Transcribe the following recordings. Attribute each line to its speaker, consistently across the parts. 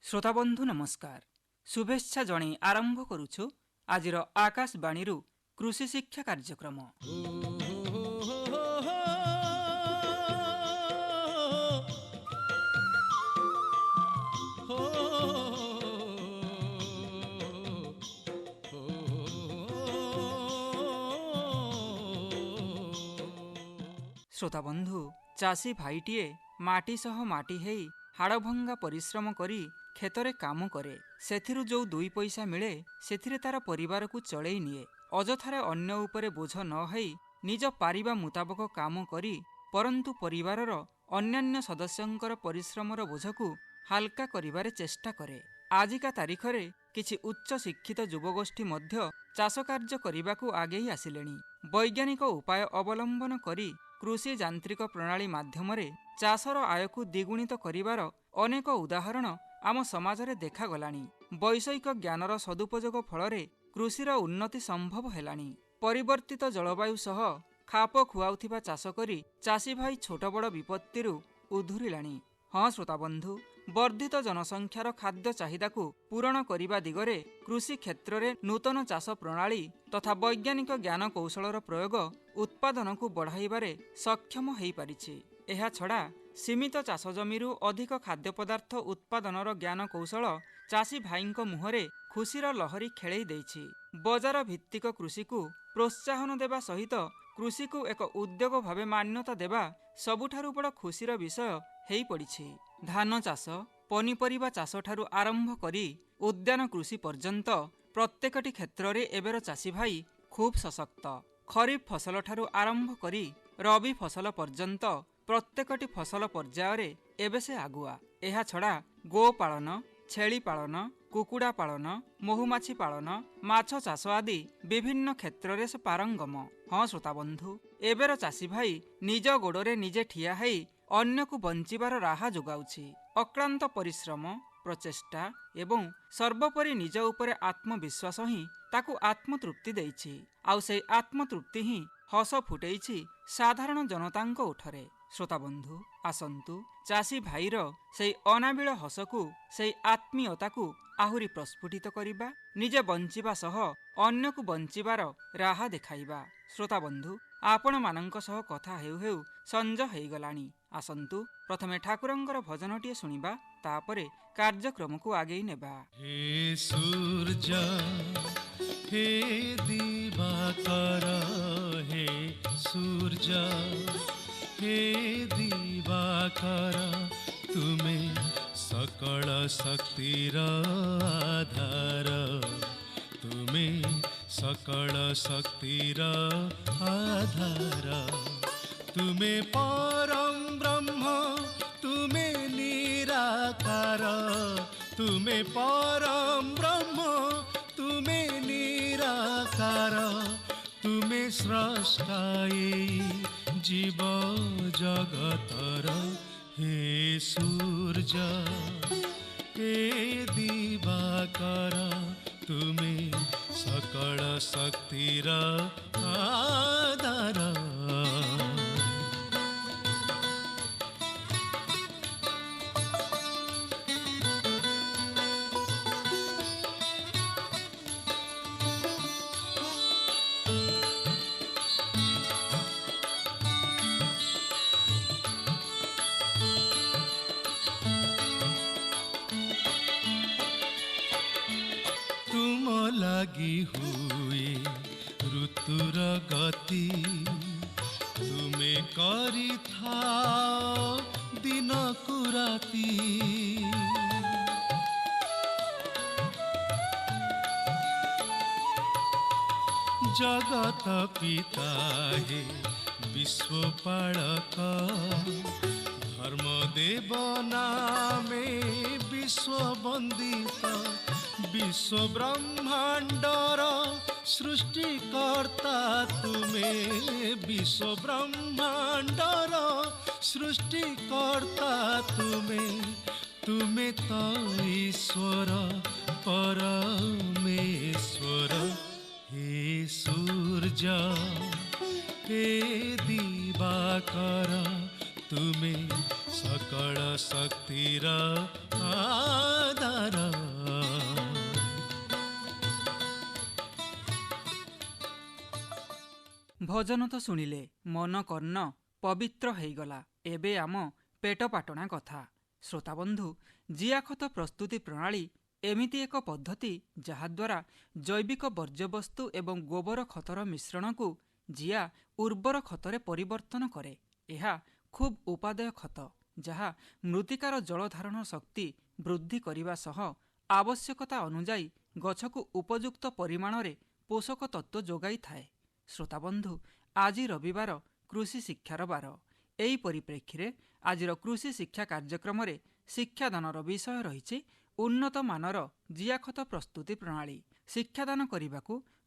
Speaker 1: श्रोताबंधु नमस्कार। शुभेच्छा जणै आरंभ करुछु आजिर आकाशवाणी कृषि शिक्षा कार्यक्रम। श्रोताबंधु, चाषी भाईटीए माटी सह माटी हेई हाड़भंगा परिश्रम करी खेतरे काम करे। सेथिरु जो 2 पैसा मिले सेथिरे तार परिवार को चलई निए। अजथारे अन्य उपरे बोझ न हेई निज पारिबा मुताबक काम करी परंतु परिवारर अन्यान्य सदस्यंकर परिश्रमर बोझकु हालका करिबारे चेष्टा करे। आजिका तारिखरे किछि उच्च शिक्षित युवगोष्ठी मध्य चाष कार्य करिबाकु आगेई आसिलेनी। वैज्ञानिक उपाय अवलंबन करी कृषि यांत्रिक प्रणाली माध्यमरे चाषर आयकु द्विगुणित करिबार अनेक उदाहरण आम समाजरे देखागलानी। वैषयिक ज्ञानर सदुपयोग फलरे कृषिर उन्नति संभव हेलानी। परिवर्तित जलवायु सह खाप खुआउथिबा चाष करी चाषी भाई छोट बड़ विपत्तिरु उधुरिलानी। हाँ श्रोताबंधु, वर्धित जनसंख्यार खाद्य चाहिदाकु पूरण करिबा दिगरे कृषि क्षेत्ररे नूतन चाष प्रणाली तथा वैज्ञानिक ज्ञान कौशलर प्रयोग उत्पादनकु बढ़ाइबारे सक्षम हेई पारिछि। एहा छड़ा सीमित चाष जमीरु अधिक खाद्य पदार्थ उत्पादनर ज्ञान कौशल चाषी भाईଙ୍କ मुहरे खुशीर लहरी खेळेई देइछि। बजार भित्तिक कृषिकु प्रोत्साहन देवा सहित कृषिकु एक उद्योग भावे मान्यता देवा सबुठारु बड़ खुशीर विषय हेई पड़िछि। धान चाष, पनीपरिबा चाष ठारु आरंभ करी उद्यान कृषि पर्यंत प्रत्येकटी क्षेत्र में एबेर चाषी भाई खूब सशक्त। खरीफ फसल ठारु आरंभ करी रबी फसल पर्यंत प्रत्येकटी फसल पर्याୟରେ एबे से आगुआ। एहा छड़ा गो पालन, छेली पालन, कुकुड़ा पालन, महुमाछी पालन, माछ चाष आदि विभिन्न क्षेत्र में से पारंगम। हाँ श्रोताबंधु, एबेर चाषी भाई निज गोड़े निजे ठिया हेई अन्य को बंचिबार राहा जोगाउछि। अक्लांत परिश्रम, प्रचेष्टा एवं सर्वोपरि निज उपरे आत्मविश्वास ही ताकु आत्मतृप्ति देइछि। आउ से आत्मतृप्ति ही हस फुटेइछि साधारण जनतांक उठरे। श्रोताबंधु, आसंतु चाषी भाईर से अनाबिल हसकु से आत्मीयताकु आहुरी प्रस्फुटित करिबा, निजे बंचिबा सह अन्य को बंचिबार राहा देखाइबा। श्रोताबंधु, आपण मानंक सह कथा हेउ हेउ संज हेइगलानी। आसंतु प्रथमे ठाकुरंकर भजनटिए सुनिबा, तापरे कार्यक्रम को आगेई नेबा।
Speaker 2: हे सूर्य हे दिवाकर, हे सूर्य हे दिवाकर, तुमे सकल शक्तिर आधार, तुमे सकल शक्तिर आधार, तुमे परम ब्रह्म, तुमे निराकार, तुमे परम ब्रह्म, तुमे निराकार, तुमे स्रष्टा जीव जगतर। हे सूर्य हे दिवाकर, तुमे सकल शक्तिर आधार। লাগি হুয়ে ঋতুর গতি, তুমে করিথাও দিনকু রাতি, जगत पिता हे विश्वपालक धर्मदेव नामे विश्व वंदित विश्व ब्रह्मांडर सृष्टिकर्ता तुमे विश्व ब्रह्मांडर सृष्टिकर्ता तुमे तो ईश्वर परमेश्वर हे सूर्य हे दिवाकर तुमे सकल शक्तिर आधार।
Speaker 1: भजन तो शुणिले मन कर्ण पवित्र होईगला। एबे आम पेटपाटणा कथा। श्रोताबंधु, जियाखत प्रस्तुति प्रणाली एमिति एक पद्धति जहाद्वारा जैविक वर्ज्यवस्तु एवं गोबर खतर मिश्रण को जिया उर्वर खतरे परिवर्तन करे। यह खूब उपादेय खत जहा मृत्तिकार जल धारण शक्ति वृद्धि करने सह आवश्यकता अनुजाई गछकु उपयुक्त परिमाण रे पोषक तत्व जोगाई थाए। श्रोताबंधु, आज रविवार कृषि शिक्षार बार। एही परिप्रेक्षी रे आजिर कृषि शिक्षा कार्यक्रम रे शिक्षादानर विषय रही उन्नत मानर जियाखत प्रस्तुति प्रणाली। शिक्षादान करने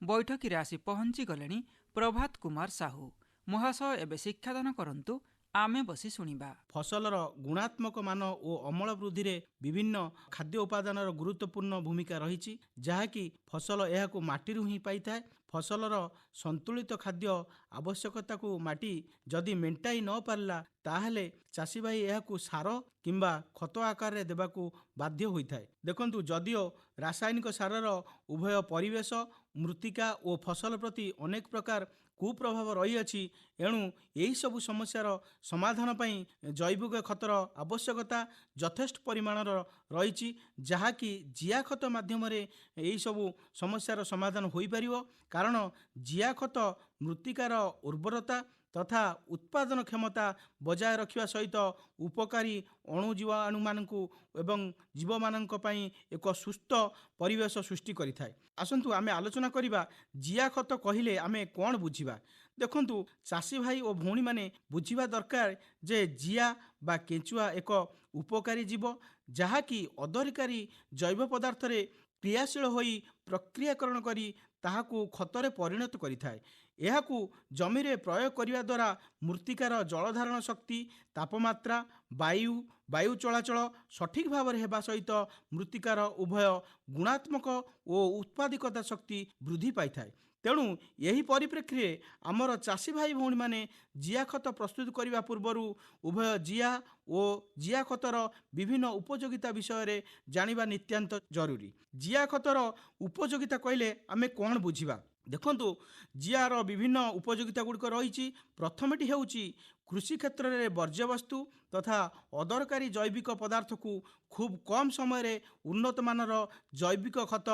Speaker 1: बैठकी आसी पहुंची गले प्रभात कुमार साहू महाशय। एबे शिक्षादान करंतु, आमे बसी शुणिबा।
Speaker 3: फसलर गुणात्मक मान और अमल वृद्धि रे विभिन्न खाद्य उपादानर गुरुत्वपूर्ण भूमिका रही जहाँकि फसल यह माटीरू ही पाई थाए। फसलर संतुलित खाद्य आवश्यकता को माटी जदि मेंटाई न पारला ताहले चाषी भाई यह सार किंबा खत आकार रे देबाकू बाध्य होइथाए। देखंतु, जदिओ रासायनिक सारर उभय परिवेश मृत्तिका और फसल प्रति अनेक प्रकार कुप्रभाव रही अछि, एणु यही सबु समस्यार समाधान पई जैविक खतर आवश्यकता यथेष्ट परिमाणर रही जहाँकि जिया खत माध्यम यही सबु समस्यार समाधान होई परिवो। कारण जिया खत मृत्तिकार उर्वरता तथा उत्पादन क्षमता बजाय रखिवा सहित उपकारी अणुजीवाणु मानकु एवं जीव मानक पई एक सुस्थ परिवेश सृष्टि करिथाए। आसंतु आमे आलोचना करिबा जिया खत कहिले आमे कोन बुझिबा। देखंतु, चाषी भाई और भौणी माने बुझिबा दरकार जे जिया बा केंचुआ एक उपकारी जीव जहाँकि अदरकारी जैव पदार्थ रे क्रियाशील होई प्रक्रियाकरण करी ताहाकू खतरे परिणत करिथाए। एहाकू जमी रे प्रयोग करिवा द्वारा मृत्तिकार जलधारण शक्ति तापमात्रा वायु चलाचल सठिक भाव में हेबा सहित मृत्तिकार उभय गुणात्मक और उत्पादिकता शक्ति वृद्धि पाई थाए। तेणु यही परिप्रेक्षी रे आमर चाषी भाई भौणी माने जिया खत प्रस्तुत करने पूर्वर उभय जिया और जिया खतर विभिन्न उपयोगिता विषय रे जानिबा नित्यांत जरूरी। जिया खतर उपयोगिता कहले आमे कोन बुझिबा। देखंतु, जियार विभिन्न उपयोगिता गुड़िक रही। प्रथमटी होउची कृषि क्षेत्र में वर्ज्यवस्तु तथा अदरकारी जैविक पदार्थ को खूब कम समय रे उन्नत मानर जैविक खत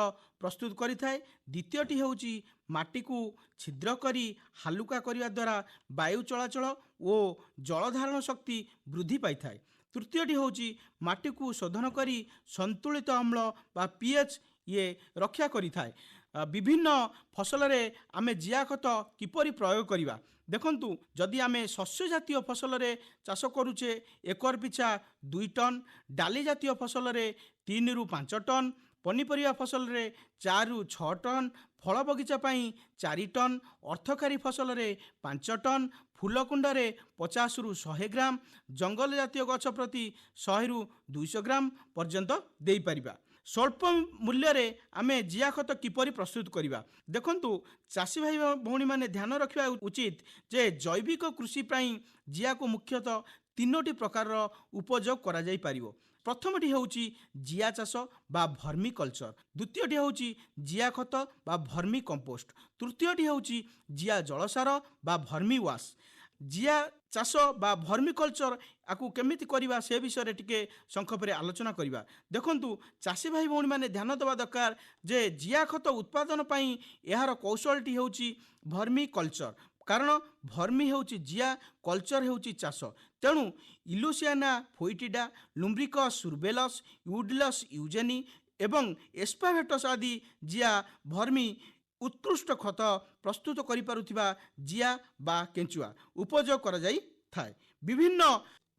Speaker 3: प्रस्तुत करिथाए। द्वितीयटी होउची माटी को छिद्र करी हालुका करिवा द्वारा वायु चलाचल और जलधारण शक्ति वृद्धि पाई थाए। तृतीयटी होउची माटी को शोधन करी संतुलित अम्ल बा पीएच ये रक्षा करिथाए। विभिन्न फसल रे आमे जिया खत किपरि प्रयोग करिबा। देखंतु, जदि आमे शस्य जातीय फसल रे चाष करूचे एकर पिछा 2 टन, डाली जातीय फसल रे 3 रु 5 टन, पनीपरिया फसल रे 4 रु 6 टन, फल बगीचा पई 4 टन, अर्थकारी फसल रे 5 टन, फूलकुंड रे 50 रु 100 ग्राम, जंगल जातीय गछ प्रति 100 रु 200 ग्राम पर्यंत देई परिबा। स्वल्प मूल्य रे आमे जिया खत किपरि प्रस्तुत करिबा। देखंतु, चाषी भाई भौणी माने ध्यान रखिबा उचित जे जैविक कृषि पई जिया को मुख्यतः 3टी प्रकार उपयोग करा जाई परिवो। प्रथमटी होउची जिया चाष बा भर्मी कल्चर, द्वितीयटी होउची जिया खत बा भर्मी कंपोस्ट, तृतीयटी होउची जिया जलसार बा भर्मी वाश। जिया चाष बा भर्मी कल्चर आकु केमिति करिबा से विषय रे टिके संक्षेप रे आलोचना करिबा। देखंतु, चाषी भाई भौणी माने ध्यान देवा दरकार जे जिया खत उत्पादन पई एहार कौशलटी होउची भर्मी कल्चर। कारण भर्मी होउची जिया, कल्चर होउची चाष। तेणु इलुसियाना फोइटिडा, लुम्ब्रिकस सुरबेलस, यूडलस यूजेनी एवं एस्पाभेटस आदि जिया भर्मी उत्कृष्ट खत प्रस्तुत करिपारुथिबा जिया बा केंचुआ उपयोग कराଯାଇଥାଏ। विभिन्न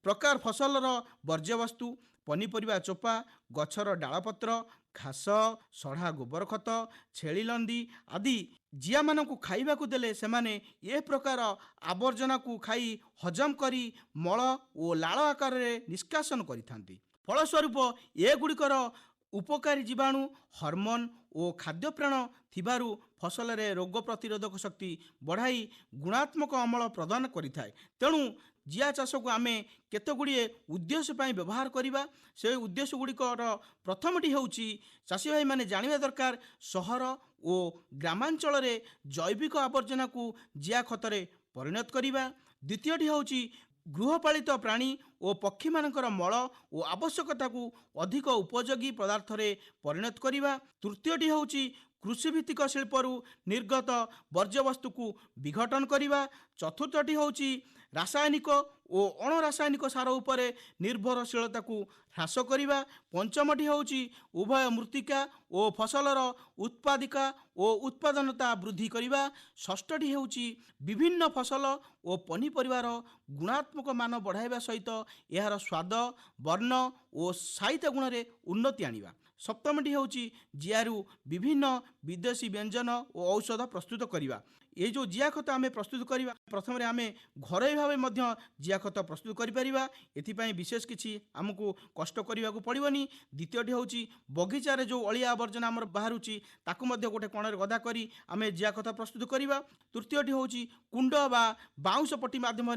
Speaker 3: प्रकार फसलर वर्ज्यवस्तु पनीपरिबा चोपा गछर डालपत्र घास सढ़ा गोबर खत छेली लंदी आदि जिया मानकु खाइबाकू देले सेमाने ए प्रकार आवर्जना को खाई हजम करी मल ओ लाल आकार निष्कासन करिथांती। फलस्वरूप एगुड़िकर उपकारी जीवाणु हर्मोन ओ खाद्य प्राण थिबारु फसल रे रोग प्रतिरोधक शक्ति बढ़ाई गुणात्मक अमल प्रदान करिथाए। तेणु जिया चाष को आम केतगुड़िए उद्देश्य पर व्यवहार करवा। से उद्देश्य गुड़िकर प्रथमटी होउची चाषी भाई माने जानिबा दरकार सहर और ग्रामांचल रे जैविक आवर्जना को जिया खतरे परिणत करवा। द्वितीयटी होउची गृहपालित प्राणी और पक्षी मानकर मल और आवश्यकता को अधिक उपयोगी पदार्थ रे परिणत करवा। तृतीयटी होउची कृषिभित्तिक शिल्परू निर्गत वर्ज्यवस्तु को विघटन करवा। चतुर्थटी होउची रासायनिक और अणरासायनिक सार उपरे निर्भरशीलता को ह्रास करवा। पंचमटी होउची उभय मृत्तिका और फसलर उत्पादिका और उत्पादनता वृद्धि करवा। षष्ठटी होउची विभिन्न फसल और पनीपरिबार गुणात्मक मान बढ़ाइबा सहित यार स्वाद वर्ण और साहित्य गुण रे उन्नति आनिबा। सप्तमटी होउची जियारू विभिन्न विदेशी व्यंजन और औषध प्रस्तुत करवा। ये जो जिया खत आम प्रस्तुत करवा प्रथम आम घरोई भाव जिया खत प्रस्तुत करिपरिबा। एथिपाई विशेष किछि आमको कष्ट करने को पड़ोनी। द्वितीयटी होउची बगीचार जो अलिया आवर्जना आमर बाहरुची ताकू मध्य गोटे कोणरे गदा करी आम जिया खत प्रस्तुत करवा। तृतीयटी होउची कुंड बा बाउंश पट्टी माध्यम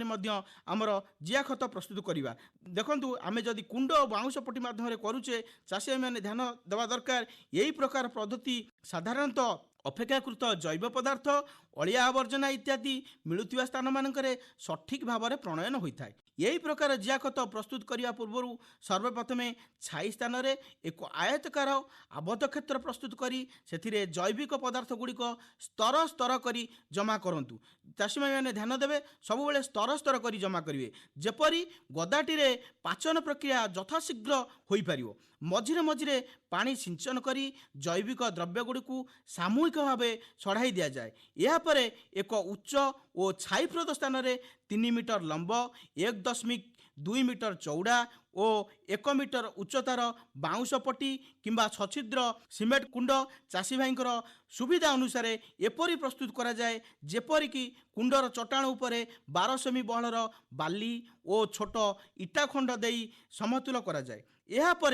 Speaker 3: आमर जिया खत प्रस्तुत करवा। देखंतु आम जदि कुंड और बाउंश पट्टी माध्यम करुचे चाषी मैंने ध्यान देवा दरकार। यही प्रकार पद्धति साधारणतः अपेक्षाकृत जैव पदार्थ अलिया आवर्जना इत्यादि मिलुवा स्थान मानकरे सठिक भाव में प्रणयन होता है। यही प्रकार जिया खत प्रस्तुत करने पूर्व सर्वप्रथमे छाई स्थान में एक आयतकार आबद्ध क्षेत्र प्रस्तुत करी से जैविक पदार्थ गुड़िक स्तर स्तर करी जमा करंतु। चाषी मैंने ध्यान देवे सबुबले स्तर स्तर करी जमा करेंगे जेपरी गदाटी पाचन प्रक्रिया यथाशीघ्र हो पार। मझिरे मझिरे पानी सिंचन करी जैविक द्रव्य गुड़िक सामूहिक भाव चढ़ाई दि जाए। यापर एक उच्च और छाईप्रद स्थान में 3 मीटर लंब 1.2 मीटर चौड़ा और 1 मीटर उच्चतार बाउंश पट्टी किंबा छछिद्र सीमेंट कुंड चाषी भाईंकर सुविधा अनुसार एपरी प्रस्तुत करा जाए जेपरिक कुंडर चट्टाण उपरे 12 सेमी बहलर बाली और छोट इटा खंड देई समतुल करा जाए। यापर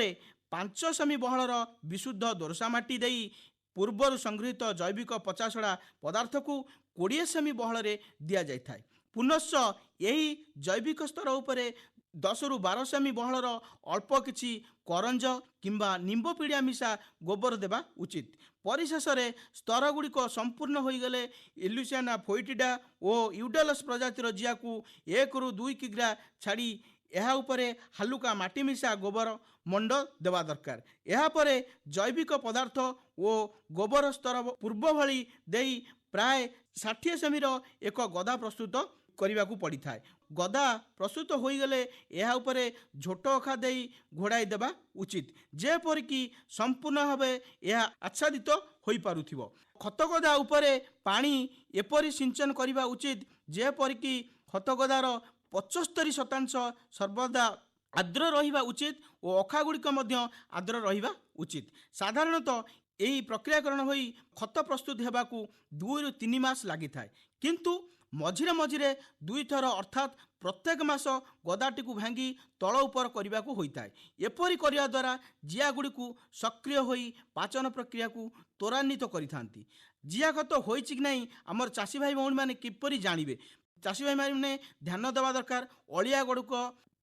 Speaker 3: 5 सेमी बहलर विशुद्ध दोरसा माटी देई पूर्वर संगृहित जैविक पचासड़ा पदार्थ को 20 सेमी बहल दि जाए। पुनश्च यही जैविक स्तर उपरे 10 रु 12 सेमी बहलर अल्प किछि करंज किंबा निंब पीड़िया मिशा गोबर देवा उचित। परिशेष स्तर गुड़िक संपूर्ण हो गले इल्यूसियाना फोइटिडा और यूडेलस प्रजातिर जिया को 1 रु 2 किग्रा छाड़ी यह उपरे हालुका माटी मिशा गोबर मंड देवा दरकार। यापर जैविक पदार्थ और गोबर स्तर पूर्व भली देई प्राय 60 सेमीर एक गदा प्रस्तुत करने को पड़ी था। गदा प्रस्तुत हो गले यह उपरे झोट अखा देई घोड़ाई देवा उचित जेपरिक संपूर्ण भाव यह आच्छादित हो पारुथिबो। खत गदा उपरे पानी एपरी सिंचन करने उचित जेपरिक खत गदार 75% सर्वदा आर्द्र रहिबा उचित और अखा गुड़िक आर्द्र रहिबा उचित। साधारणतः यही प्रक्रियाकरण होई खत प्रस्तुत हेबाकू 2 रु 3 मास लगी था, किंतु मझिरे मझिरे 2 थर अर्थात प्रत्येक मास गदाटी को भांगी तल उपर करने को होता है। एपरी करने द्वारा जिया गुड़ी को सक्रिय होई पाचन प्रक्रिया को त्वरान्वित करिथांती। जिया खत होइछि कि नहीं आमर चाषी भाई भौणी माने किपरि जानिबे? चाषी भाई माने ध्यान देवा दरकार अलिया गुड़िक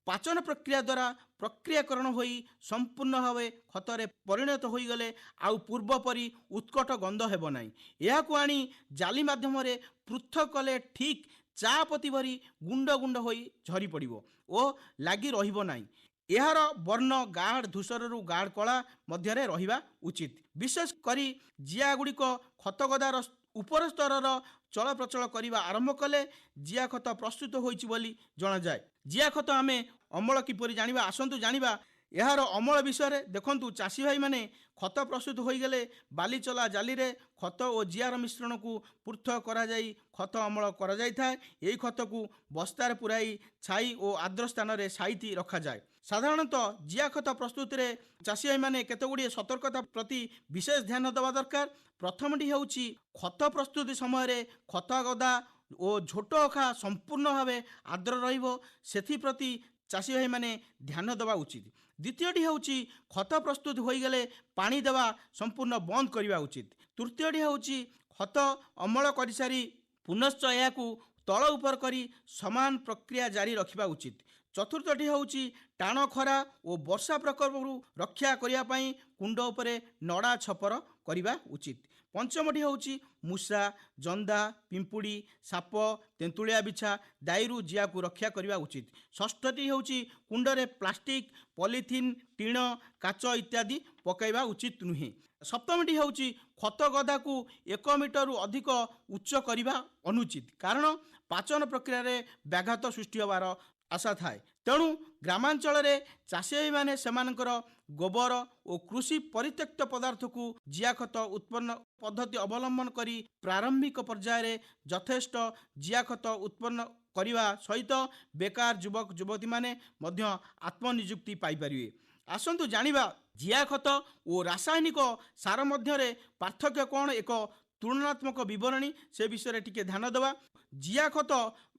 Speaker 3: पाचन प्रक्रिया द्वारा प्रक्रियाकरण होई संपूर्ण भाव खतरे परिणत हो गले आउ पूर्व परी उत्कट गंध हेब नाही। याकू आनी जाली माध्यम रे पृथक कले ठीक चा पति भरी गुंड गुंड होई झरी पड़िबो ओ लागी रहिबो नाही। यार वर्ण गाढ़ धूसर रु गाढ़ कला मध्य रहिबा उचित। विशेष करी जिया गुड़िक खत गदार उपर स्तर चल प्रचल करने आरंभ कले जिया खत प्रस्तुत होइछि बोली जना जाए। जिया खत आमे अमल किपरि जानिबा आसंतु जानिबा। ଏହାର ଅମଳ ବିଷୟରେ ଦେଖନ୍ତୁ, ଚାଷୀ ଭାଇମାନେ ଖତ ପ୍ରସ୍ତୁତ ହୋଇଗଲେ ବାଲି ଚଲା ଜାଲିରେ ଖତ ଓ ଜିଆର ମିଶ୍ରଣକୁ ପୃଥକ କରାଯାଇ ଖତ ଅମଳ କରାଯାଇଥାଏ। ଏହି ଖତକୁ ବସ୍ତାରେ ପୁରାଇ ଛାଇ ଓ ଆର୍ଦ୍ର ସ୍ଥାନରେ ସାଇତି ରଖାଯାଏ। ସାଧାରଣତଃ ଜିଆ ଖତ ପ୍ରସ୍ତୁତିରେ ଚାଷୀ ଭାଇମାନେ କେତେଗୁଡ଼ିଏ ସତର୍କତା ପ୍ରତି ବିଶେଷ ଧ୍ୟାନ ଦେବା ଦରକାର। ପ୍ରଥମଟି ହେଉଛି ଖତ ପ୍ରସ୍ତୁତି ସମୟରେ ଖତ ଗଦା ଓ ଝୋଟ ଅଖା ସମ୍ପୂର୍ଣ୍ଣ ଭାବେ ଆର୍ଦ୍ର ରହିବ, ସେଥିପ୍ରତି ଚାଷୀ ଭାଇମାନେ ଧ୍ୟାନ ଦେବା ଉଚିତ। ଦ୍ୱିତୀୟଟି ହେଉଛି ଖତ ପ୍ରସ୍ତୁତ ହୋଇଗଲେ ପାଣି ଦେବା ସମ୍ପୂର୍ଣ୍ଣ ବନ୍ଦ କରିବା ଉଚିତ। ତୃତୀୟଟି ହେଉଛି ଖତ ଅମଳ କରିସାରି ପୁନଶ୍ଚ ଏହାକୁ ତଳ ଉପର କରି ସମାନ ପ୍ରକ୍ରିୟା ଜାରି ରଖିବା ଉଚିତ। ଚତୁର୍ଥଟି ହେଉଛି ଟାଣ ଖରା ଓ ବର୍ଷା ପ୍ରକୋପରୁ ରକ୍ଷା କରିବା ପାଇଁ କୁଣ୍ଡ ଉପରେ ନଡ଼ା ଛପର କରିବା ଉଚିତ। ପଞ୍ଚମଟି ହେଉଛି ମୂଷା, ଜନ୍ଦା, ପିମ୍ପୁଡ଼ି, ସାପ, ତେନ୍ତୁଳିଆ ବିଛା, ଦାଉରୁ ଜିଆକୁ ରକ୍ଷା କରିବା ଉଚିତ। ଷଷ୍ଠଟି ହେଉଛି କୁଣ୍ଡରେ ପ୍ଲାଷ୍ଟିକ, ପଲିଥିନ୍, ଟିଣ, କାଚ ଇତ୍ୟାଦି ପକାଇବା ଉଚିତ ନୁହେଁ। ସପ୍ତମଟି ହେଉଛି ଖତ ଗଦାକୁ 1 ମିଟରରୁ ଅଧିକ ଉଚ୍ଚ କରିବା ଅନୁଚିତ, କାରଣ ପାଚନ ପ୍ରକ୍ରିୟାରେ ବ୍ୟାଘାତ ସୃଷ୍ଟି ହେବାର ଆଶା ଥାଏ। ତେଣୁ ଗ୍ରାମାଞ୍ଚଳରେ ଚାଷୀମାନେ ସେମାନଙ୍କର ଗୋବର ଓ କୃଷି ପରିତ୍ୟକ୍ତ ପଦାର୍ଥକୁ ଜିଆ ଖତ ଉତ୍ପନ୍ନ ପଦ୍ଧତି ଅବଲମ୍ବନ କରି ପ୍ରାରମ୍ଭିକ ପର୍ଯ୍ୟାୟରେ ଯଥେଷ୍ଟ ଜିଆ ଖତ ଉତ୍ପନ୍ନ କରିବା ସହିତ ବେକାର ଯୁବକ ଯୁବତୀମାନେ ମଧ୍ୟ ଆତ୍ମନିଯୁକ୍ତି ପାଇପାରିବେ। ଆସନ୍ତୁ ଜାଣିବା ଜିଆ ଖତ ଓ ରାସାୟନିକ ସାର ମଧ୍ୟରେ ପାର୍ଥକ୍ୟ କ'ଣ, ଏକ ତୁଳନାତ୍ମକ ବିବରଣୀ ସେ ବିଷୟରେ ଟିକେ ଧ୍ୟାନ ଦେବା। ଜିଆ ଖତ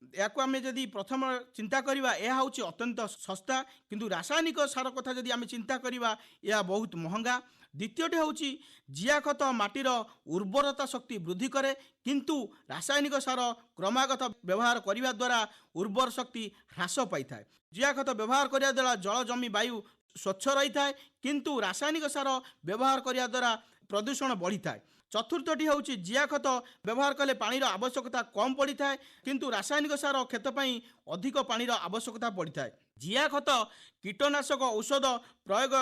Speaker 3: ଏହାକୁ ଆମେ ଯଦି ପ୍ରଥମ ଚିନ୍ତା କରିବା, ଏହା ହେଉଛି ଅତ୍ୟନ୍ତ ଶସ୍ତା, କିନ୍ତୁ ରାସାୟନିକ ସାର କଥା ଯଦି ଆମେ ଚିନ୍ତା କରିବା ଏହା ବହୁତ ମହଙ୍ଗା। ଦ୍ୱିତୀୟଟି ହେଉଛି ଜିଆ ଖତ ମାଟିର ଉର୍ବରତା ଶକ୍ତି ବୃଦ୍ଧି କରେ, କିନ୍ତୁ ରାସାୟନିକ ସାର କ୍ରମାଗତ ବ୍ୟବହାର କରିବା ଦ୍ୱାରା ଉର୍ବର ଶକ୍ତି ହ୍ରାସ ପାଇଥାଏ। ଜିଆ ଖତ ବ୍ୟବହାର କରିବା ଦ୍ୱାରା ଜଳ ଜମି ବାୟୁ ସ୍ୱଚ୍ଛ ରହିଥାଏ, କିନ୍ତୁ ରାସାୟନିକ ସାର ବ୍ୟବହାର କରିବା ଦ୍ୱାରା ପ୍ରଦୂଷଣ ବଢ଼ିଥାଏ। ଚତୁର୍ଥଟି ହେଉଛି ଜିଆ ଖତ ବ୍ୟବହାର କଲେ ପାଣିର ଆବଶ୍ୟକତା କମ୍ ପଡ଼ିଥାଏ, କିନ୍ତୁ ରାସାୟନିକ ସାର କ୍ଷେତ ପାଇଁ ଅଧିକ ପାଣିର ଆବଶ୍ୟକତା ପଡ଼ିଥାଏ। ଜିଆ ଖତ କୀଟନାଶକ ଔଷଧ ପ୍ରୟୋଗ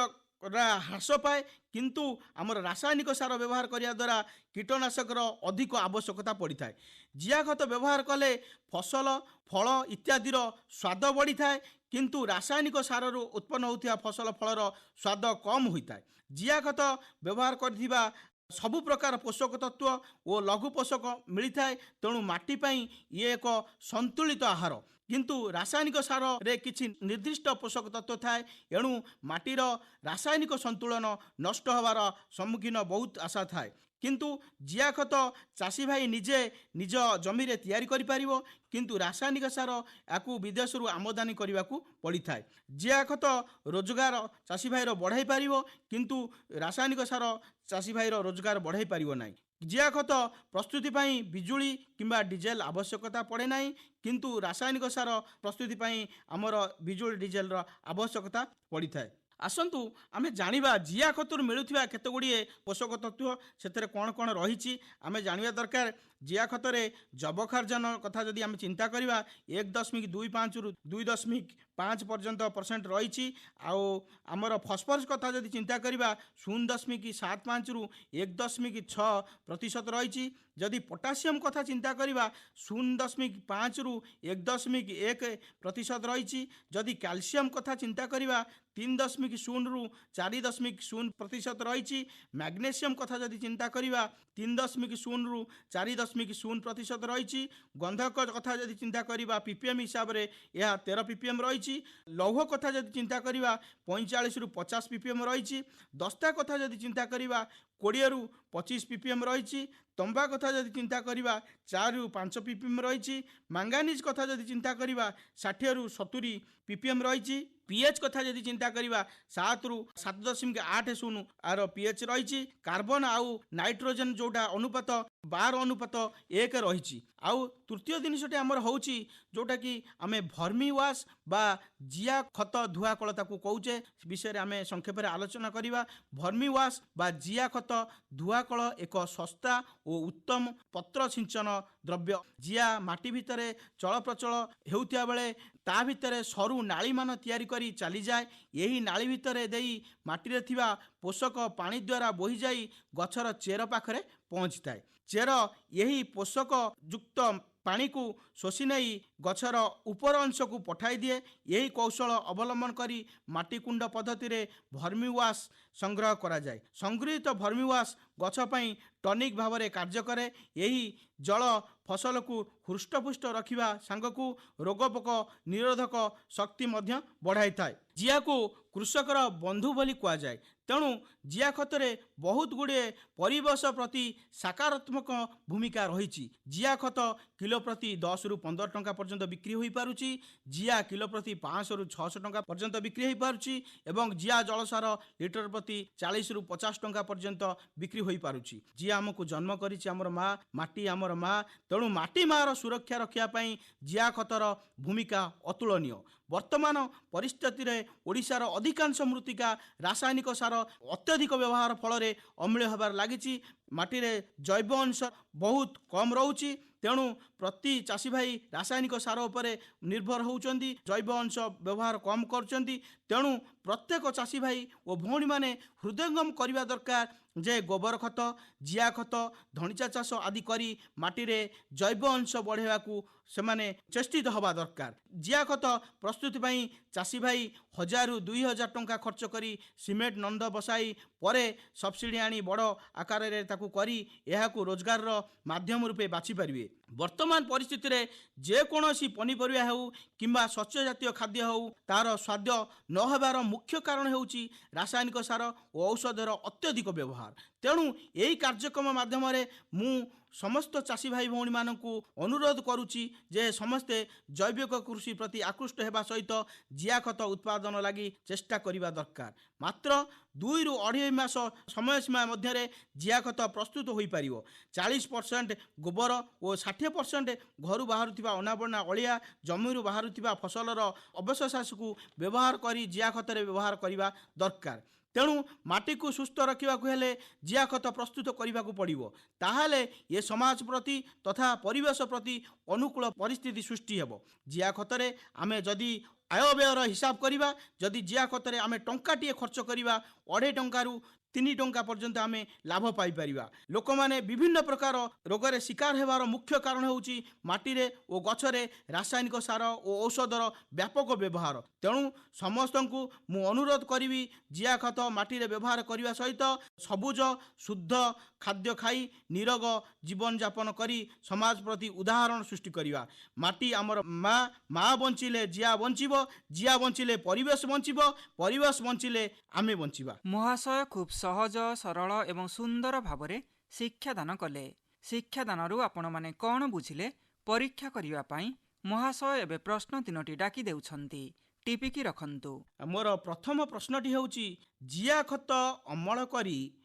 Speaker 3: ହ୍ରାସ ପାଏ, କିନ୍ତୁ ଆମର ରାସାୟନିକ ସାର ବ୍ୟବହାର କରିବା ଦ୍ୱାରା କୀଟନାଶକର ଅଧିକ ଆବଶ୍ୟକତା ପଡ଼ିଥାଏ। ଜିଆ ଖତ ବ୍ୟବହାର କଲେ ଫସଲ, ଫଳ ଇତ୍ୟାଦିର ସ୍ୱାଦ ବଢ଼ିଥାଏ, କିନ୍ତୁ ରାସାୟନିକ ସାରରୁ ଉତ୍ପନ୍ନ ହେଉଥିବା ଫସଲ ଫଳର ସ୍ୱାଦ କମ୍ ହୋଇଥାଏ। ଜିଆ ଖତ ବ୍ୟବହାର କରିଥିବା ସବୁ ପ୍ରକାର ପୋଷକ ତତ୍ତ୍ୱ ଓ ଲଘୁ ପୋଷକ ମିଳିଥାଏ, ତେଣୁ ମାଟି ପାଇଁ ଇଏ ଏକ ସନ୍ତୁଳିତ ଆହାର। କିନ୍ତୁ ରାସାୟନିକ ସାରରେ କିଛି ନିର୍ଦ୍ଦିଷ୍ଟ ପୋଷକ ତତ୍ତ୍ୱ ଥାଏ, ଏଣୁ ମାଟିର ରାସାୟନିକ ସନ୍ତୁଳନ ନଷ୍ଟ ହେବାର ସମ୍ମୁଖୀନ ବହୁତ ଆଶା ଥାଏ। କିନ୍ତୁ ଜିଆ ଖତ ଚାଷୀ ଭାଇ ନିଜେ ନିଜ ଜମିରେ ତିଆରି କରିପାରିବ, କିନ୍ତୁ ରାସାୟନିକ ସାର ଏହାକୁ ବିଦେଶରୁ ଆମଦାନୀ କରିବାକୁ ପଡ଼ିଥାଏ। ଜିଆ ଖତ ରୋଜଗାର ଚାଷୀ ଭାଇର ବଢ଼ାଇ ପାରିବ, କିନ୍ତୁ ରାସାୟନିକ ସାର ଚାଷୀ ଭାଇର ରୋଜଗାର ବଢ଼ାଇ ପାରିବ ନାହିଁ। ଜିଆ ଖତ ପ୍ରସ୍ତୁତି ପାଇଁ ବିଜୁଳି କିମ୍ବା ଡିଜେଲ ଆବଶ୍ୟକତା ପଡ଼େ ନାହିଁ, କିନ୍ତୁ ରାସାୟନିକ ସାର ପ୍ରସ୍ତୁତି ପାଇଁ ଆମର ବିଜୁଳି ଡିଜେଲର ଆବଶ୍ୟକତା ପଡ଼ିଥାଏ। ଆସନ୍ତୁ ଆମେ ଜାଣିବା ଜିଆ ଖତରୁ ମିଳୁଥିବା କେତେଗୁଡ଼ିଏ ପୋଷକ ତତ୍ତ୍ୱ ସେଥିରେ କ'ଣ କ'ଣ ରହିଛି ଆମେ ଜାଣିବା ଦରକାର। ଜିଆ ଖତରେ ଯବକ୍ଷାରଜାନ କଥା ଯଦି ଆମେ ଚିନ୍ତା କରିବା 1.25ରୁ 2.5 ପର୍ଯ୍ୟନ୍ତ ରହିଛି। ଆଉ ଆମର ଫସ୍ଫରସ୍ କଥା ଯଦି ଚିନ୍ତା କରିବା 0.75ରୁ 1.6% ରହିଛି। ଯଦି ପଟାସିୟମ୍ କଥା ଚିନ୍ତା କରିବା 0.5ରୁ 1.1% ରହିଛି। ଯଦି କ୍ୟାଲସିୟମ୍ କଥା ଚିନ୍ତା କରିବା 3.0ରୁ 4.0% ରହିଛି। ମ୍ୟାଗ୍ନେସିୟମ୍ କଥା ଯଦି ଚିନ୍ତା କରିବା 3.0ରୁ 4.0% ରହିଛି। ଗନ୍ଧକ କଥା ଯଦି ଚିନ୍ତା କରିବା ppm ହିସାବରେ ଏହା 13 ppm ରହିଛି। ଲୌହ କଥା ଯଦି ଚିନ୍ତା କରିବା 45ରୁ 50 ppm ରହିଛି। ଦସ୍ତା କଥା ଯଦି ଚିନ୍ତା କରିବା 20ରୁ 25 ppm ରହିଛି। ତମ୍ବା କଥା ଯଦି ଚିନ୍ତା କରିବା 4ରୁ 5 ppm ରହିଛି। ମାଙ୍ଗାନିଜ୍ କଥା ଯଦି ଚିନ୍ତା କରିବା 60ରୁ 70 ppm ରହିଛି। pH କଥା ଯଦି ଚିନ୍ତା କରିବା 7ରୁ 7.80 ଆର pH ରହିଛି। କାର୍ବନ ଆଉ ନାଇଟ୍ରୋଜେନ୍ ଯେଉଁଟା ଅନୁପାତ 12:1 ରହିଛି। ଆଉ ତୃତୀୟ ଜିନିଷଟି ଆମର ହେଉଛି ଯେଉଁଟାକି ଆମେ ଭର୍ମି ୱାଶ୍ ବା ଜିଆ ଖତ ଧୁଆକଳ ତାକୁ କହୁଛେ, ବିଷୟରେ ଆମେ ସଂକ୍ଷେପରେ ଆଲୋଚନା କରିବା। ଭର୍ମି ୱାଶ୍ ବା ଜିଆ ଖତ ଧୁଆକଳ ଏକ ଶସ୍ତା ଓ ଉତ୍ତମ ପତ୍ର ସିଞ୍ଚନ ଦ୍ରବ୍ୟ। ଜିଆ ମାଟି ଭିତରେ ଚଳପ୍ରଚଳ ହେଉଥିବା ବେଳେ ତା ଭିତରେ ସରୁ ନାଳିମାନ ତିଆରି କରି ଚାଲିଯାଏ। ଏହି ନାଳି ଭିତରେ ଦେଇ ମାଟିରେ ଥିବା ପୋଷକ ପାଣି ଦ୍ୱାରା ବୋହିଯାଇ ଗଛର ଚେର ପାଖରେ ପହଞ୍ଚିଥାଏ। ଚେର ଏହି ପୋଷକ ଯୁକ୍ତ ପାଣିକୁ ଶୋଷି ନେଇ ଗଛର ଉପର ଅଂଶକୁ ପଠାଇ ଦିଏ। ଏହି କୌଶଳ ଅବଲମ୍ବନ କରି ମାଟି କୁଣ୍ଡ ପଦ୍ଧତିରେ ଭର୍ମିୱାସ୍ ସଂଗ୍ରହ କରାଯାଏ। ସଂଗୃହୀତ ଭର୍ମିୱାସ୍ ଗଛ ପାଇଁ ଟନିକ୍ ଭାବରେ କାର୍ଯ୍ୟ କରେ। ଏହି ଜଳ ଫସଲକୁ ହୃଷ୍ଟପୁଷ୍ଟ ରଖିବା ସାଙ୍ଗକୁ ରୋଗପୋକ ନିରୋଧକ ଶକ୍ତି ମଧ୍ୟ ବଢ଼ାଇଥାଏ। ଜିଆକୁ କୃଷକର ବନ୍ଧୁ ବୋଲି କୁହାଯାଏ। ତେଣୁ ଜିଆ ଖତରେ ବହୁତ ଗୁଡ଼ିଏ ପରିବେଶ ପ୍ରତି ସକାରାତ୍ମକ ଭୂମିକା ରହିଛି। ଜିଆ ଖତ କିଲୋ ପ୍ରତି 10ରୁ 15 ଟଙ୍କା ପର୍ଯ୍ୟନ୍ତ ବିକ୍ରି ହୋଇପାରୁଛି। ଜିଆ କିଲୋ ପ୍ରତି 500ରୁ 600 ଟଙ୍କା ପର୍ଯ୍ୟନ୍ତ ବିକ୍ରି ହୋଇପାରୁଛି ଏବଂ ଜିଆ ଜଳସାର ଲିଟର ପ୍ରତି 40ରୁ 50 ଟଙ୍କା ପର୍ଯ୍ୟନ୍ତ ବିକ୍ରି ହୋଇପାରୁଛି। ଜିଆ ଆମକୁ ଜନ୍ମ କରିଛି ଆମର ମା, ମାଟି ଆମର ମା। ତେଣୁ ମାଟି ମାର ସୁରକ୍ଷା ରଖିବା ପାଇଁ ଜିଆ ଖତର ଭୂମିକା ଅତୁଳନୀୟ। ବର୍ତ୍ତମାନ ପରିସ୍ଥିତିରେ ଓଡ଼ିଶାର ଅଧିକାଂଶ ମୃତ୍ତିକା ରାସାୟନିକ ସାର ଅତ୍ୟଧିକ ବ୍ୟବହାର ଫଳରେ ଅମ୍ଳୀୟ ହେବାରେ ଲାଗିଛି। ମାଟିରେ ଜୈବ ଅଂଶ ବହୁତ କମ୍ ରହୁଛି। ତେଣୁ ପ୍ରତି ଚାଷୀ ଭାଇ ରାସାୟନିକ ସାର ଉପରେ ନିର୍ଭର ହେଉଛନ୍ତି, ଜୈବ ଅଂଶ ବ୍ୟବହାର କମ୍ କରୁଛନ୍ତି। ତେଣୁ ପ୍ରତ୍ୟେକ ଚାଷୀ ଭାଇ ଓ ଭଉଣୀମାନେ ହୃଦୟଙ୍ଗମ କରିବା ଦରକାର ଯେ ଗୋବର ଖତ, ଜିଆ ଖତ, ଧଣିଚା ଚାଷ ଆଦି କରି ମାଟିରେ ଜୈବ ଅଂଶ ବଢ଼ାଇବାକୁ ସେମାନେ ଚେଷ୍ଟିତ ହେବା ଦରକାର। ଜିଆ ଖତ ପ୍ରସ୍ତୁତି ପାଇଁ ଚାଷୀ ଭାଇ 1000ରୁ 2000 ଟଙ୍କା ଖର୍ଚ୍ଚ କରି ସିମେଣ୍ଟ ନନ୍ଦ ବସାଇ ପରେ ସବସିଡ଼ି ଆଣି ବଡ଼ ଆକାରରେ ତାକୁ କରି ଏହାକୁ ରୋଜଗାରର ମାଧ୍ୟମ ରୂପେ ବାଛିପାରିବେ। ବର୍ତ୍ତମାନ ପରିସ୍ଥିତିରେ ଯେକୌଣସି ପନିପରିବା ହେଉ କିମ୍ବା ଶସ୍ୟ ଜାତୀୟ ଖାଦ୍ୟ ହେଉ, ତାହାର ସ୍ୱାଦ ନ ହେବାର ମୁଖ୍ୟ କାରଣ ହେଉଛି ରାସାୟନିକ ସାର ଓ ଔଷଧର ଅତ୍ୟଧିକ ବ୍ୟବହାର। ତେଣୁ ଏହି କାର୍ଯ୍ୟକ୍ରମ ମାଧ୍ୟମରେ ମୁଁ ସମସ୍ତ ଚାଷୀ ଭାଇ ଭଉଣୀମାନଙ୍କୁ ଅନୁରୋଧ କରୁଛି ଯେ ସମସ୍ତେ ଜୈବିକ କୃଷି ପ୍ରତି ଆକୃଷ୍ଟ ହେବା ସହିତ ଜିଆ ଖତ ଉତ୍ପାଦନ ଲାଗି ଚେଷ୍ଟା କରିବା ଦରକାର। ମାତ୍ର 2ରୁ 2.5 ମାସ ସମୟ ସୀମା ମଧ୍ୟରେ ଜିଆ ଖତ ପ୍ରସ୍ତୁତ ହୋଇପାରିବ। 40% ଗୋବର ଓ 60% ଘରୁ ବାହାରୁଥିବା ଅନାବନା ଅଳିଆ, ଜମିରୁ ବାହାରୁଥିବା ଫସଲର ଅବଶେଷକୁ ବ୍ୟବହାର କରି ଜିଆ ଖତରେ ବ୍ୟବହାର କରିବା ଦରକାର। ତେଣୁ ମାଟିକୁ ସୁସ୍ଥ ରଖିବାକୁ ହେଲେ ଜିଆ ଖତ ପ୍ରସ୍ତୁତ କରିବାକୁ ପଡ଼ିବ। ତାହେଲେ ଏ ସମାଜ ପ୍ରତି ତଥା ପରିବେଶ ପ୍ରତି ଅନୁକୂଳ ପରିସ୍ଥିତି ସୃଷ୍ଟି ହେବ। ଜିଆ ଖତରେ ଆମେ ଯଦି ଆୟବ୍ୟୟର ହିସାବ କରିବା, ଯଦି ଜିଆ ଖତରେ ଆମେ ଟଙ୍କାଟିଏ ଖର୍ଚ୍ଚ କରିବା, 2.5 ଟଙ୍କାରୁ 3 ଟଙ୍କା ପର୍ଯ୍ୟନ୍ତ ଆମେ ଲାଭ ପାଇପାରିବା। ଲୋକମାନେ ବିଭିନ୍ନ ପ୍ରକାର ରୋଗରେ ଶିକାର ହେବାର ମୁଖ୍ୟ କାରଣ ହେଉଛି ମାଟିରେ ଓ ଗଛରେ ରାସାୟନିକ ସାର ଓ ଔଷଧର ବ୍ୟାପକ ବ୍ୟବହାର। ତେଣୁ ସମସ୍ତଙ୍କୁ ମୁଁ ଅନୁରୋଧ କରିବି ଜିଆ ଖତ ମାଟିରେ ବ୍ୟବହାର କରିବା ସହିତ ସବୁଜ ଶୁଦ୍ଧ ଖାଦ୍ୟ ଖାଇ ନିରୋଗ ଜୀବନଯାପନ କରି ସମାଜ ପ୍ରତି ଉଦାହରଣ ସୃଷ୍ଟି କରିବା। ମାଟି ଆମର ମା, ମା ବଞ୍ଚିଲେ ଜିଆ ବଞ୍ଚିବ, ଜିଆ ବଞ୍ଚିଲେ ପରିବେଶ ବଞ୍ଚିବ, ପରିବେଶ ବଞ୍ଚିଲେ ଆମେ ବଞ୍ଚିବା।
Speaker 1: ମହାଶୟ ଖୁବ୍ ସହଜ, ସରଳ ଏବଂ ସୁନ୍ଦର ଭାବରେ ଶିକ୍ଷାଦାନ କଲେ। ଶିକ୍ଷାଦାନରୁ ଆପଣମାନେ କ'ଣ ବୁଝିଲେ ପରୀକ୍ଷା କରିବା ପାଇଁ ମହାଶୟ ଏବେ ପ୍ରଶ୍ନ 3ଟି ଡାକି ଦେଉଛନ୍ତି। ଟିପିକି ରଖନ୍ତୁ।
Speaker 3: ମୋର ପ୍ରଥମ ପ୍ରଶ୍ନଟି ହେଉଛି, ଜିଆ ଖତ ଅମଳ କରି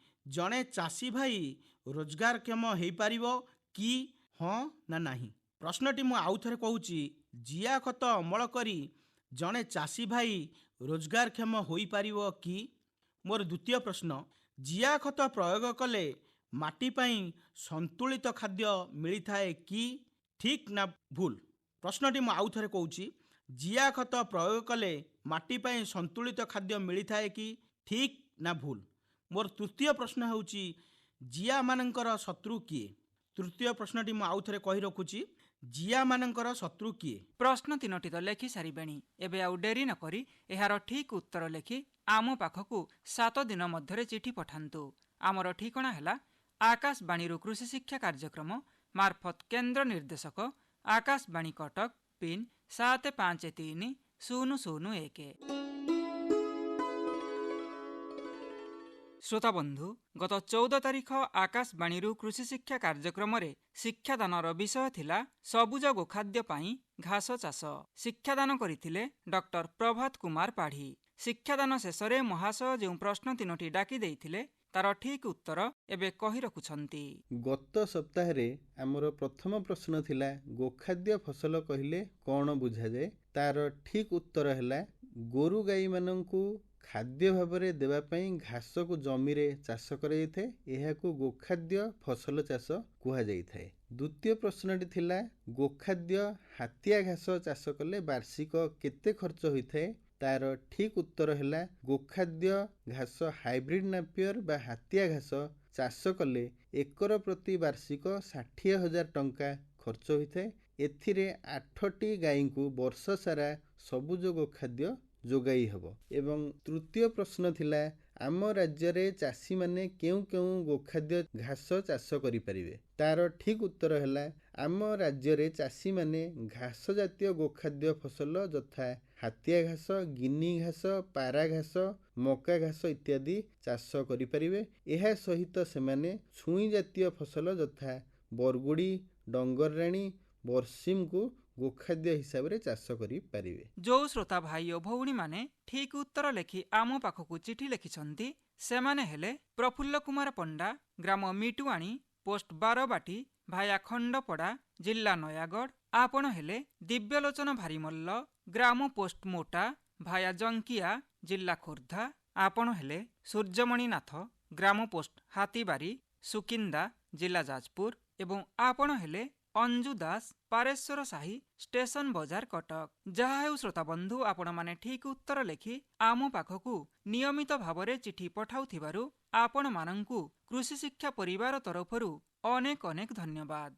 Speaker 3: ଜଣେ ଚାଷୀ ଭାଇ ରୋଜଗାରକ୍ଷମ ହୋଇପାରିବ କି ହଁ ନା ନାହିଁ? ପ୍ରଶ୍ନଟି ମୁଁ ଆଉଥରେ କହୁଛି, ଜିଆ ଖତ ଅମଳ କରି ଜଣେ ଚାଷୀ ଭାଇ ରୋଜଗାରକ୍ଷମ ହୋଇପାରିବ କି? ମୋର ଦ୍ୱିତୀୟ ପ୍ରଶ୍ନ, ଜିଆ ଖତ ପ୍ରୟୋଗ କଲେ ମାଟି ପାଇଁ ସନ୍ତୁଳିତ ଖାଦ୍ୟ ମିଳିଥାଏ କି ଠିକ୍ ନା ଭୁଲ? ପ୍ରଶ୍ନଟି ମୁଁ ଆଉଥରେ କହୁଛି, ଜିଆ ଖତ ପ୍ରୟୋଗ କଲେ ମାଟି ପାଇଁ ସନ୍ତୁଳିତ ଖାଦ୍ୟ ମିଳିଥାଏ କି ଠିକ୍ ନା ଭୁଲ? ମୋର ତୃତୀୟ ପ୍ରଶ୍ନ ହେଉଛି, ଜିଆମାନଙ୍କର ଶତ୍ରୁ କିଏ? ତୃତୀୟ ପ୍ରଶ୍ନଟି ମୁଁ ଆଉଥରେ କହି ରଖୁଛି, ଜିଆମାନଙ୍କର ଶତ୍ରୁ କିଏ?
Speaker 1: ପ୍ରଶ୍ନ 3ଟି ତ ଲେଖି ସାରିବେଣି। ଏବେ ଆଉ ଡେରି ନ କରି ଏହାର ଠିକ୍ ଉତ୍ତର ଲେଖି ଆମ ପାଖକୁ 7 ଦିନ ମଧ୍ୟରେ ଚିଠି ପଠାନ୍ତୁ। ଆମର ଠିକଣା ହେଲା ଆକାଶବାଣୀରୁ କୃଷି ଶିକ୍ଷା କାର୍ଯ୍ୟକ୍ରମ ମାର୍ଫତ କେନ୍ଦ୍ର ନିର୍ଦ୍ଦେଶକ ଆକାଶବାଣୀ କଟକ, ପିନ୍ 753001। ଶ୍ରୋତାବନ୍ଧୁ, ଗତ 14 ତାରିଖ ଆକାଶବାଣୀରୁ କୃଷି ଶିକ୍ଷା କାର୍ଯ୍ୟକ୍ରମରେ ଶିକ୍ଷାଦାନର ବିଷୟ ଥିଲା ସବୁଜ ଗୋଖାଦ୍ୟ ପାଇଁ ଘାସ ଚାଷ। ଶିକ୍ଷାଦାନ କରିଥିଲେ ଡକ୍ଟର ପ୍ରଭାତ କୁମାର ପାଢ଼ୀ। ଶିକ୍ଷାଦାନ ଶେଷରେ ମହାଶୟ ଯେଉଁ ପ୍ରଶ୍ନ 3ଟି ଡାକି ଦେଇଥିଲେ ତାର ଠିକ୍ ଉତ୍ତର ଏବେ କହି ରଖୁଛନ୍ତି।
Speaker 4: ଗତ ସପ୍ତାହରେ ଆମର ପ୍ରଥମ ପ୍ରଶ୍ନ ଥିଲା ଗୋଖାଦ୍ୟ ଫସଲ କହିଲେ କ'ଣ ବୁଝାଯାଏ? ତାର ଠିକ୍ ଉତ୍ତର ହେଲା ଗୋରୁ ଗାଈମାନଙ୍କୁ ଖାଦ୍ୟ ଭାବରେ ଦେବା ପାଇଁ ଘାସକୁ ଜମିରେ ଚାଷ କରାଯାଇଥାଏ। ଏହାକୁ ଗୋଖାଦ୍ୟ ଫସଲ ଚାଷ କୁହାଯାଇଥାଏ। ଦ୍ୱିତୀୟ ପ୍ରଶ୍ନଟି ଥିଲା ଗୋଖାଦ୍ୟ ହାତିଆ ଘାସ ଚାଷ କଲେ ବାର୍ଷିକ କେତେ ଖର୍ଚ୍ଚ ହୋଇଥାଏ? ତାର ଠିକ୍ ଉତ୍ତର ହେଲା ଗୋଖାଦ୍ୟ ଘାସ ହାଇବ୍ରିଡ୍ ନାପିୟର ବା ହାତିଆ ଘାସ ଚାଷ କଲେ ଏକର ପ୍ରତି ବାର୍ଷିକ 60,000 ଟଙ୍କା ଖର୍ଚ୍ଚ ହୋଇଥାଏ। ଏଥିରେ 8ଟି ଗାଈଙ୍କୁ ବର୍ଷ ସାରା ସବୁଜ ଗୋଖାଦ୍ୟ ଯୋଗାଇ ହେବ। ଏବଂ ତୃତୀୟ ପ୍ରଶ୍ନ ଥିଲା ଆମ ରାଜ୍ୟରେ ଚାଷୀମାନେ କେଉଁ କେଉଁ ଗୋଖାଦ୍ୟ ଘାସ ଚାଷ କରିପାରିବେ। ତାର ଠିକ୍ ଉତ୍ତର ହେଲା ଆମ ରାଜ୍ୟରେ ଚାଷୀମାନେ ଘାସ ଜାତୀୟ ଗୋଖାଦ୍ୟ ଫସଲ ଯଥା ହାତିଆ ଘାସ, ଗିନି ଘାସ, ପାରା ଘାସ, ମକା ଘାସ ଇତ୍ୟାଦି ଚାଷ କରିପାରିବେ। ଏହା ସହିତ ସେମାନେ ଛୁଇଁ ଜାତୀୟ ଫସଲ ଯଥା ବରଗୁଡ଼ି, ଡଙ୍ଗରାଣୀ, ବର୍ସିମକୁ ଗୋଖାଦ୍ୟ ହିସାବରେ ଚାଷ କରିପାରିବେ।
Speaker 1: ଯେଉଁ ଶ୍ରୋତା ଭାଇ ଓ ଭଉଣୀମାନେ ଠିକ୍ ଉତ୍ତର ଲେଖି ଆମ ପାଖକୁ ଚିଠି ଲେଖିଛନ୍ତି ସେମାନେ ହେଲେ ପ୍ରଫୁଲ୍ଲ କୁମାର ପଣ୍ଡା, ଗ୍ରାମ ମିଟୁଆଣୀ, ପୋଷ୍ଟ ବାରବାଟୀ, ଭାୟା ଖଣ୍ଡପଡ଼ା, ଜିଲ୍ଲା ନୟାଗଡ଼। ଆପଣ ହେଲେ ଦିବ୍ୟଲୋଚନ ଭାରିମଲ୍ଲ, ଗ୍ରାମ ପୋଷ୍ଟ ମୋଟା, ଭାୟା ଜଙ୍କିଆ, ଜିଲ୍ଲା ଖୋର୍ଦ୍ଧା। ଆପଣ ହେଲେ ସୂର୍ଯ୍ୟମଣି ନାଥ, ଗ୍ରାମ ପୋଷ୍ଟ ହାତୀବାରି, ସୁକିନ୍ଦା, ଜିଲ୍ଲା ଯାଜପୁର। ଏବଂ ଆପଣ ହେଲେ ଅଞ୍ଜୁ ଦାସ, ପାରେଶ୍ୱର ସାହି, ଷ୍ଟେସନ ବଜାର, କଟକ। ଯାହା ହେଉ ଶ୍ରୋତା ବନ୍ଧୁ, ଆପଣମାନେ ଠିକ୍ ଉତ୍ତର ଲେଖି ଆମ ପାଖକୁ ନିୟମିତ ଭାବରେ ଚିଠି ପଠାଉଥିବାରୁ ଆପଣମାନଙ୍କୁ କୃଷି ଶିକ୍ଷା ପରିବାର ତରଫରୁ ଅନେକ ଅନେକ ଧନ୍ୟବାଦ।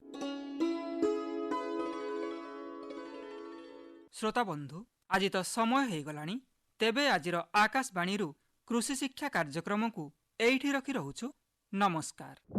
Speaker 1: ଶ୍ରୋତା ବନ୍ଧୁ, ଆଜି ତ ସମୟ ହେଇଗଲାଣି। ତେବେ ଆଜିର ଆକାଶବାଣୀରୁ କୃଷି ଶିକ୍ଷା କାର୍ଯ୍ୟକ୍ରମକୁ ଏଇଠି ରଖି ରହୁଛୁ। ନମସ୍କାର।